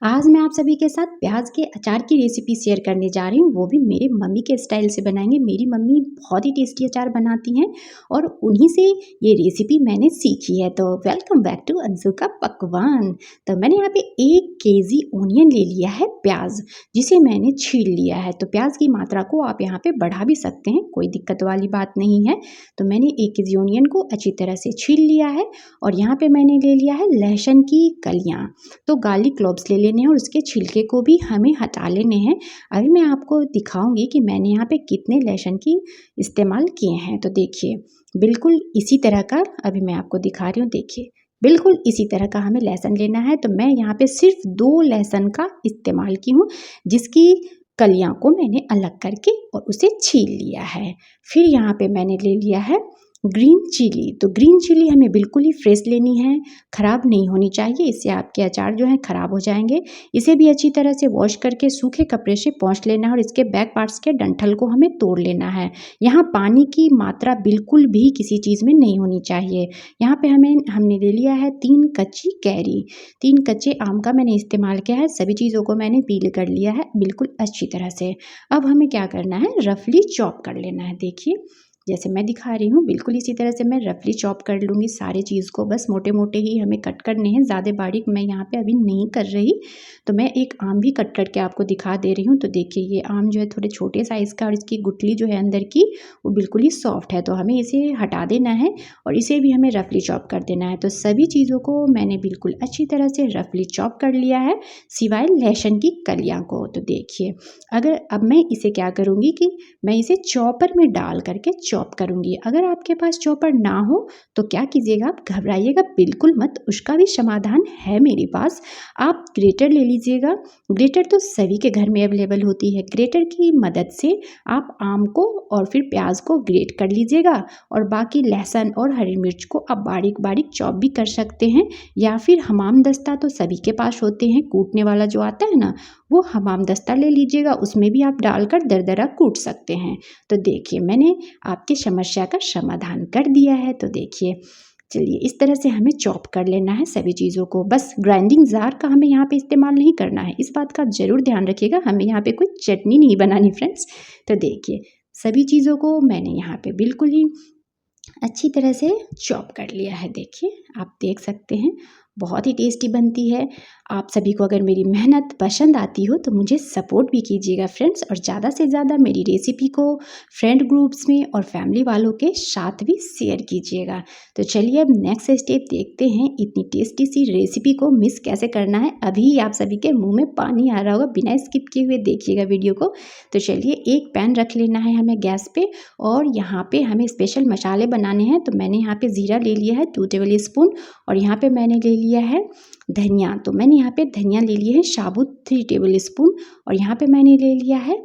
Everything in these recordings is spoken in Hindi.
आज मैं आप सभी के साथ प्याज के अचार की रेसिपी शेयर करने जा रही हूँ, वो भी मेरे मम्मी के स्टाइल से बनाएंगे। मेरी मम्मी बहुत ही टेस्टी अचार बनाती हैं और उन्हीं से ये रेसिपी मैंने सीखी है। तो वेलकम बैक टू अंशु का पकवान। तो मैंने यहाँ पे 1 केजी ओनियन ले लिया है, प्याज जिसे मैंने छील लिया है। तो प्याज की मात्रा को आप यहाँ पे बढ़ा भी सकते हैं, कोई दिक्कत वाली बात नहीं है। तो मैंने 1 केजी ओनियन को अच्छी तरह से छील लिया है और यहाँ पे मैंने ले लिया है लहसुन की कलियाँ। तो गार्लिक क्लोव्स ले लेने हैं और उसके छिलके को भी हमें हटा लेने हैं। अभी मैं आपको दिखाऊंगी कि मैंने यहाँ पे कितने लहसुन की इस्तेमाल किए हैं। तो देखिए बिल्कुल इसी तरह का अभी मैं आपको दिखा रही हूँ। देखिए बिल्कुल इसी तरह का हमें लहसुन लेना है। तो मैं यहाँ पे सिर्फ 2 लहसुन का इस्तेमाल की हूँ, जिसकी कलियाँ को मैंने अलग करके और उसे छील लिया है। फिर यहाँ पे मैंने ले लिया है ग्रीन चिली। तो ग्रीन चिली हमें बिल्कुल ही फ्रेश लेनी है, ख़राब नहीं होनी चाहिए, इससे आपके अचार जो हैं ख़राब हो जाएंगे। इसे भी अच्छी तरह से वॉश करके सूखे कपड़े से पोंछ लेना है और इसके बैक पार्ट्स के डंठल को हमें तोड़ लेना है। यहाँ पानी की मात्रा बिल्कुल भी किसी चीज़ में नहीं होनी चाहिए। यहाँ पे हमने ले लिया है 3 कच्ची कैरी, 3 कच्चे आम का मैंने इस्तेमाल किया है। सभी चीज़ों को मैंने पील कर लिया है बिल्कुल अच्छी तरह से। अब हमें क्या करना है, रफली चॉप कर लेना है। देखिए जैसे मैं दिखा रही हूँ बिल्कुल इसी तरह से मैं रफली चॉप कर लूँगी सारी चीज़ को। बस मोटे मोटे ही हमें कट करने हैं, ज़्यादा बारीक मैं यहाँ पे अभी नहीं कर रही। तो मैं एक आम भी कट करके आपको दिखा दे रही हूँ। तो देखिए ये आम जो है थोड़े छोटे साइज़ का और इसकी गुठली जो है अंदर की वो बिल्कुल ही सॉफ्ट है। तो हमें इसे हटा देना है और इसे भी हमें रफली चॉप कर देना है। तो सभी चीज़ों को मैंने बिल्कुल अच्छी तरह से रफली चॉप कर लिया है, सिवाय लहसुन की कलियाँ को। तो देखिए अब मैं इसे क्या करूँगी कि मैं इसे चॉपर में डाल करके चॉप करूँगी। अगर आपके पास चॉपर ना हो तो क्या कीजिएगा, आप घबराइएगा बिल्कुल मत, उसका भी समाधान है मेरे पास। आप ग्रेटर ले लीजिएगा। ग्रेटर तो सभी के घर में अवेलेबल होती है। ग्रेटर की मदद से आप आम को और फिर प्याज को ग्रेट कर लीजिएगा और बाकी लहसुन और हरी मिर्च को आप बारीक बारीक चॉप भी कर सकते हैं, या फिर हमाम दस्ता तो सभी के पास होते हैं, कूटने वाला जो आता है ना, वो हमाम दस्ता ले लीजिएगा, उसमें भी आप डालकर दरदरा कूट सकते हैं। तो देखिए मैंने आपकी समस्या का समाधान कर दिया है। तो देखिए चलिए इस तरह से हमें चॉप कर लेना है सभी चीज़ों को। बस ग्राइंडिंग जार का हमें यहाँ पे इस्तेमाल नहीं करना है, इस बात का आप ज़रूर ध्यान रखिएगा। हमें यहाँ पे कोई चटनी नहीं बनानी फ्रेंड्स। तो देखिए सभी चीज़ों को मैंने यहाँ पे बिल्कुल ही अच्छी तरह से चॉप कर लिया है। देखिए आप देख सकते हैं बहुत ही टेस्टी बनती है। आप सभी को अगर मेरी मेहनत पसंद आती हो तो मुझे सपोर्ट भी कीजिएगा फ्रेंड्स, और ज़्यादा से ज़्यादा मेरी रेसिपी को फ्रेंड ग्रुप्स में और फैमिली वालों के साथ भी शेयर कीजिएगा। तो चलिए अब नेक्स्ट स्टेप देखते हैं। इतनी टेस्टी सी रेसिपी को मिस कैसे करना है, अभी आप सभी के मुंह में पानी आ रहा होगा, बिना स्किप किए हुए देखिएगा वीडियो को। तो चलिए एक पैन रख लेना है हमें गैस पे और यहाँ पे हमें स्पेशल मसाले बनाने हैं। तो मैंने यहाँ पे ज़ीरा ले लिया है 2 टेबल स्पून और यहाँ पे मैंने ले लिया है धनिया। तो मैंने यहाँ पे धनिया ले लिया है साबुत 3 टेबल स्पून और यहाँ पे मैंने ले लिया है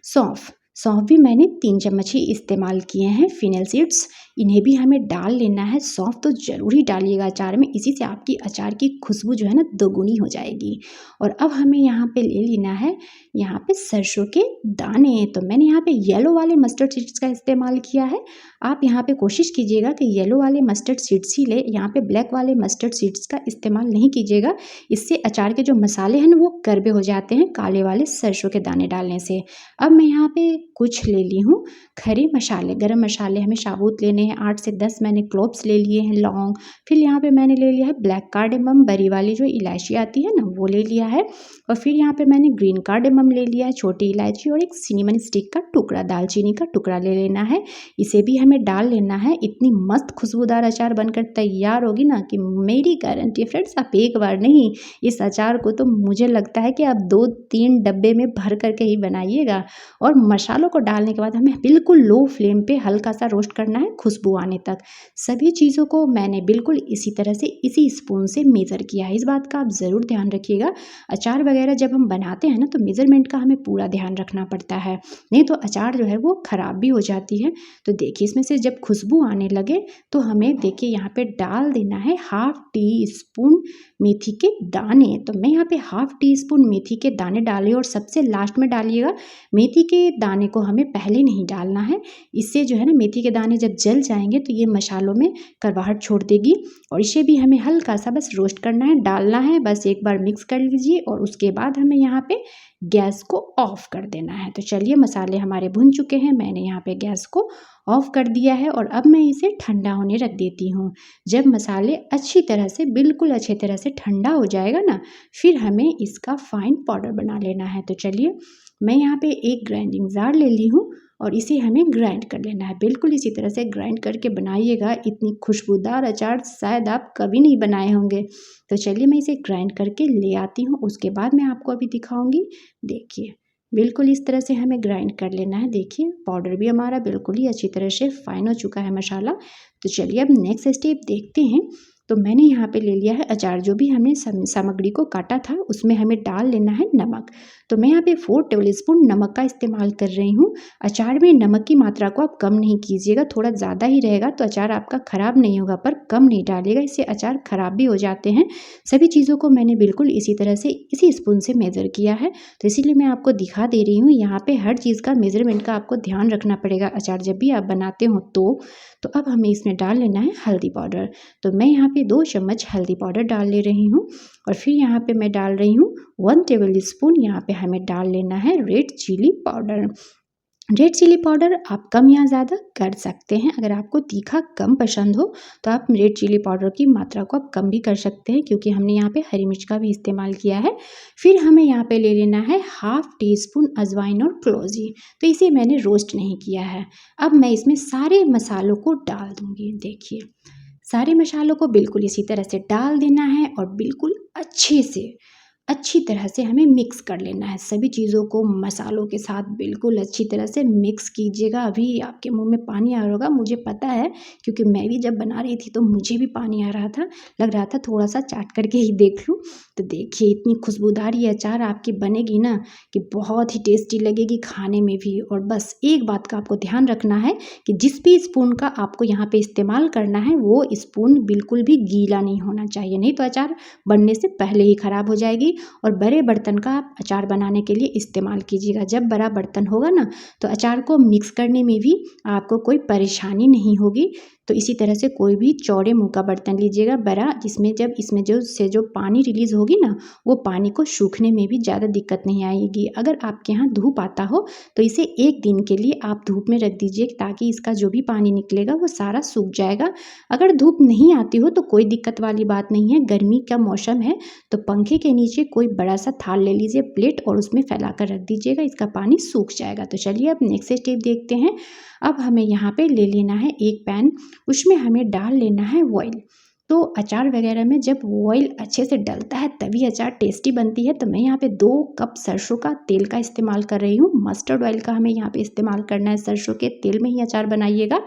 सौंफ। सौंफ भी मैंने 3 चम्मच ही इस्तेमाल किए हैं। फिनेल सीड्स इन्हें भी हमें डाल लेना है। सौंफ तो ज़रूर ही डालिएगा अचार में, इसी से आपकी अचार की खुशबू जो है ना दोगुनी हो जाएगी। और अब हमें यहाँ पे ले लेना है यहाँ पे सरसों के दाने। तो मैंने यहाँ पे येलो वाले मस्टर्ड सीड्स का इस्तेमाल किया है। आप यहाँ पे कोशिश कीजिएगा कि येलो वाले मस्टर्ड सीड्स ही ले, यहाँ पे ब्लैक वाले मस्टर्ड सीड्स का इस्तेमाल नहीं कीजिएगा। इससे अचार के जो मसाले हैं ना वो करवे हो जाते हैं काले वाले सरसों के दाने डालने से। अब मैं यहाँ पे कुछ ले ली हूँ खड़े मसाले, गरम मसाले हमें साबुत लेने हैं। 8 से 10 मैंने क्लोव्स ले लिए हैं, लौंग। फिर यहाँ पे मैंने ले लिया है ब्लैक कार्डेमम, बड़ी वाली जो इलायची आती है ना वो ले लिया है। और फिर यहाँ पे मैंने ग्रीन कार्डेमम ले लिया है, छोटी इलायची, और एक सिनेमन स्टिक का टुकड़ा, दालचीनी का टुकड़ा ले लेना है। इसे भी हमें डाल लेना है। इतनी मस्त खुशबूदार अचार बनकर तैयार होगी ना कि मेरी गारंटी है फ्रेंड्स, आप एक बार नहीं इस अचार को तो मुझे लगता है कि आप 2-3 डब्बे में भर करके ही बनाइएगा। और मसालों को डालने के बाद हमें बिल्कुल लो फ्लेम पे हल्का सा रोस्ट करना है खुशबू आने तक। सभी चीज़ों को मैंने बिल्कुल इसी तरह से इसी स्पून से मेज़र किया है, इस बात का आप ज़रूर ध्यान रखिएगा। अचार वगैरह जब हम बनाते हैं ना तो मेज़रमेंट का हमें पूरा ध्यान रखना पड़ता है, नहीं तो अचार जो है वो ख़राब भी हो जाती है। तो देखिए इसमें से जब खुशबू आने लगे तो हमें देखिए यहाँ पे डाल देना है 1/2 टी स्पून मेथी के दाने। तो मैं यहाँ पे 1/2 टी स्पून मेथी के दाने डाली और सबसे लास्ट में डालिएगा। मेथी के दाने को हमें पहले नहीं डालना है, इससे जो है ना मेथी के दाने जब जल जल जाएंगे तो ये मसालों में करवाहट छोड़ देगी। और इसे भी हमें हल्का सा बस रोस्ट करना है, डालना है, बस एक बार मिक्स कर लीजिए और उसके बाद हमें यहाँ पे गैस को ऑफ कर देना है। तो चलिए मसाले हमारे भुन चुके हैं, मैंने यहाँ पे गैस को ऑफ कर दिया है और अब मैं इसे ठंडा होने रख देती हूँ। जब मसाले अच्छी तरह से, बिल्कुल अच्छी तरह से ठंडा हो जाएगा ना, फिर हमें इसका फाइन पाउडर बना लेना है। तो चलिए मैं यहाँ पे एक ग्राइंडिंग जार ले ली हूँ और इसे हमें ग्राइंड कर लेना है। बिल्कुल इसी तरह से ग्राइंड करके बनाइएगा, इतनी खुशबूदार अचार शायद आप कभी नहीं बनाए होंगे। तो चलिए मैं इसे ग्राइंड करके ले आती हूँ, उसके बाद मैं आपको अभी दिखाऊंगी। देखिए बिल्कुल इस तरह से हमें ग्राइंड कर लेना है। देखिए पाउडर भी हमारा बिल्कुल ही अच्छी तरह से फाइन हो चुका है मसाला। तो चलिए अब नेक्स्ट स्टेप देखते हैं। तो मैंने यहाँ पे ले लिया है अचार, जो भी हमने सामग्री को काटा था उसमें हमें डाल लेना है नमक। तो मैं यहाँ पे 4 टेबलस्पून नमक का इस्तेमाल कर रही हूँ। अचार में नमक की मात्रा को आप कम नहीं कीजिएगा, थोड़ा ज़्यादा ही रहेगा तो अचार आपका ख़राब नहीं होगा, पर कम नहीं डालिएगा, इससे अचार ख़राब भी हो जाते हैं। सभी चीज़ों को मैंने बिल्कुल इसी तरह से इसी स्पून से मेज़र किया है, तो इसीलिए मैं आपको दिखा दे रही हूँ। यहाँ पर हर चीज़ का मेज़रमेंट का आपको ध्यान रखना पड़ेगा अचार जब भी आप बनाते हो। तो अब हमें इसमें डाल लेना है हल्दी पाउडर। तो मैं यहाँ पे 2 चम्मच हल्दी पाउडर डाल ले रही हूँ और फिर यहाँ पे मैं डाल रही हूँ 1 टेबल स्पून, यहाँ पे हमें डाल लेना है red chilli powder. Red chilli powder आप कम या ज़्यादा कर सकते हैं। अगर आपको तीखा कम पसंद हो तो आप रेड चिली पाउडर की मात्रा को आप कम भी कर सकते हैं, क्योंकि हमने यहाँ पे हरी मिर्च का भी इस्तेमाल किया है। फिर हमें यहाँ पे ले लेना है 1/2 टीस्पून अजवाइन और क्लोजी। तो इसे मैंने रोस्ट नहीं किया है। अब मैं इसमें सारे मसालों को डाल दूँगी। देखिए सारे मसालों को बिल्कुल इसी तरह से डाल देना है और बिल्कुल अच्छी तरह से हमें मिक्स कर लेना है। सभी चीज़ों को मसालों के साथ बिल्कुल अच्छी तरह से मिक्स कीजिएगा। अभी आपके मुंह में पानी आ रहा होगा, मुझे पता है, क्योंकि मैं भी जब बना रही थी तो मुझे भी पानी आ रहा था, लग रहा था थोड़ा सा चाट करके ही देख लूँ। तो देखिए इतनी खुशबूदार ये अचार आपकी बनेगी ना कि बहुत ही टेस्टी लगेगी खाने में भी। और बस एक बात का आपको ध्यान रखना है कि जिस भी स्पून का आपको यहाँ पे इस्तेमाल करना है वो स्पून बिल्कुल भी गीला नहीं होना चाहिए, नहीं तो अचार बनने से पहले ही ख़राब हो जाएगी। और बड़े बर्तन का आप अचार बनाने के लिए इस्तेमाल कीजिएगा। जब बड़ा बर्तन होगा ना तो अचार को मिक्स करने में भी आपको कोई परेशानी नहीं होगी। तो इसी तरह से कोई भी चौड़े मुंह का बर्तन लीजिएगा बड़ा, जिसमें जब इसमें जो पानी रिलीज़ होगी ना, वो पानी को सूखने में भी ज़्यादा दिक्कत नहीं आएगी। अगर आपके यहाँ धूप आता हो तो इसे 1 दिन के लिए आप धूप में रख दीजिए, ताकि इसका जो भी पानी निकलेगा वो सारा सूख जाएगा। अगर धूप नहीं आती हो तो कोई दिक्कत वाली बात नहीं है, गर्मी का मौसम है तो पंखे के नीचे कोई बड़ा सा थाल ले लीजिए, प्लेट, और उसमें फैला कर रख दीजिएगा, इसका पानी सूख जाएगा। तो चलिए अब नेक्स्ट स्टेप देखते हैं। अब हमें यहाँ पे ले लेना है एक पैन, उसमें हमें डाल लेना है ऑयल। तो अचार वगैरह में जब ऑयल अच्छे से डलता है तभी अचार टेस्टी बनती है। तो मैं यहाँ पे 2 कप सरसों का तेल का इस्तेमाल कर रही हूँ। मस्टर्ड ऑयल का हमें यहाँ पे इस्तेमाल करना है, सरसों के तेल में ही अचार बनाइएगा।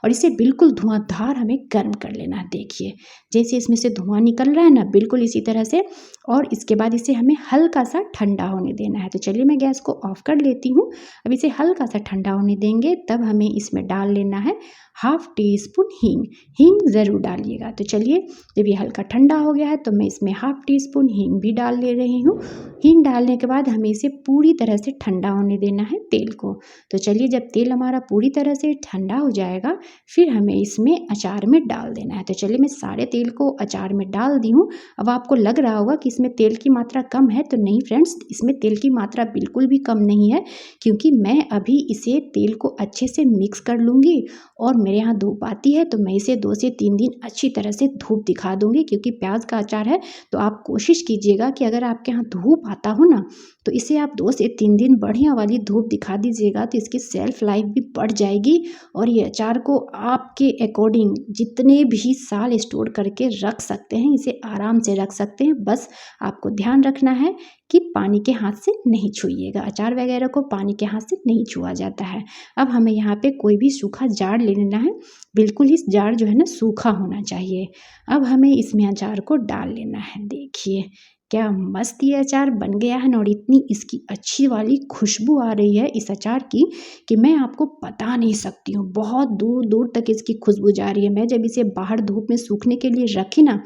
और इसे बिल्कुल धुआंधार हमें गर्म कर लेना है। देखिए जैसे इसमें से धुआं निकल रहा है ना, बिल्कुल इसी तरह से। और इसके बाद इसे हमें हल्का सा ठंडा होने देना है। तो चलिए मैं गैस को ऑफ कर लेती हूँ। अब इसे हल्का सा ठंडा होने देंगे, तब हमें इसमें डाल लेना है 1/2 टीस्पून हींग ज़रूर डालिएगा। तो चलिए जब ये हल्का ठंडा हो गया है तो मैं इसमें 1/2 टीस्पून हींग भी डाल ले रही हूँ। हींग डालने के बाद हमें इसे पूरी तरह से ठंडा होने देना है तेल को। तो चलिए जब तेल हमारा पूरी तरह से ठंडा हो जाएगा फिर हमें इसमें अचार में डाल देना है। तो चलिए मैं सारे तेल को अचार में डाल दी हूँ। अब आपको लग रहा होगा कि इसमें तेल की मात्रा कम है, तो नहीं फ्रेंड्स, इसमें तेल की मात्रा बिल्कुल भी कम नहीं है, क्योंकि मैं अभी इसे तेल को अच्छे से मिक्स कर लूँगी। और मेरे यहाँ धूप आती है तो मैं इसे 2 से 3 दिन अच्छी तरह से धूप दिखा दूँगी, क्योंकि प्याज का अचार है। तो आप कोशिश कीजिएगा कि अगर आपके यहाँ धूप आता हो ना तो इसे आप 2 से 3 दिन बढ़िया वाली धूप दिखा दीजिएगा, तो इसकी सेल्फ लाइफ भी बढ़ जाएगी। और ये अचार को आपके अकॉर्डिंग जितने भी साल स्टोर करके रख सकते हैं, इसे आराम से रख सकते हैं। बस आपको ध्यान रखना है कि पानी के हाथ से नहीं छुइएगा। अचार वगैरह को पानी के हाथ से नहीं छुआ जाता है। अब हमें यहाँ पे कोई भी सूखा जार ले लेना है, बिल्कुल ही जार जो है ना सूखा होना चाहिए। अब हमें इसमें अचार को डाल लेना है। देखिए क्या मस्त ये अचार बन गया है ना, और इतनी इसकी अच्छी वाली खुशबू आ रही है इस अचार की कि मैं आपको बता नहीं सकती हूँ। बहुत दूर दूर तक इसकी खुशबू जा रही है। मैं जब इसे बाहर धूप में सूखने के लिए रखी ना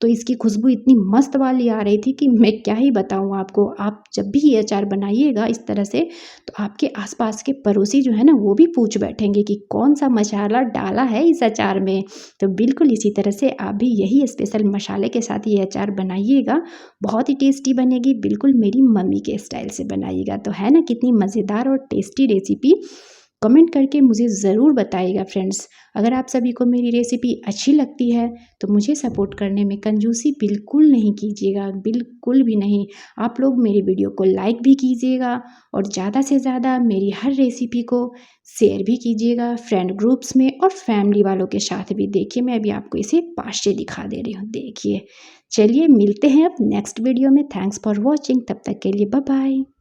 तो इसकी खुशबू इतनी मस्त वाली आ रही थी कि मैं क्या ही बताऊँ आपको। आप जब भी ये अचार बनाइएगा इस तरह से, तो आपके आसपास के पड़ोसी जो है ना वो भी पूछ बैठेंगे कि कौन-सा मसाला डाला है इस अचार में। तो बिल्कुल इसी तरह से आप भी यही स्पेशल मसाले के साथ ये अचार बनाइएगा, बहुत ही टेस्टी बनेगी। बिल्कुल मेरी मम्मी के स्टाइल से बनाइएगा। तो है ना कितनी मज़ेदार और टेस्टी रेसिपी। कमेंट करके मुझे ज़रूर बताइएगा फ्रेंड्स। अगर आप सभी को मेरी रेसिपी अच्छी लगती है तो मुझे सपोर्ट करने में कंजूसी बिल्कुल नहीं कीजिएगा, बिल्कुल भी नहीं। आप लोग मेरी वीडियो को लाइक भी कीजिएगा और ज़्यादा से ज़्यादा मेरी हर रेसिपी को शेयर भी कीजिएगा फ्रेंड ग्रुप्स में और फैमिली वालों के साथ भी। देखिए मैं अभी आपको इसे पास से दिखा दे रही हूँ, देखिए। चलिए मिलते हैं अब नेक्स्ट वीडियो में। Thanks for watching. तब तक के लिए बाय बाय।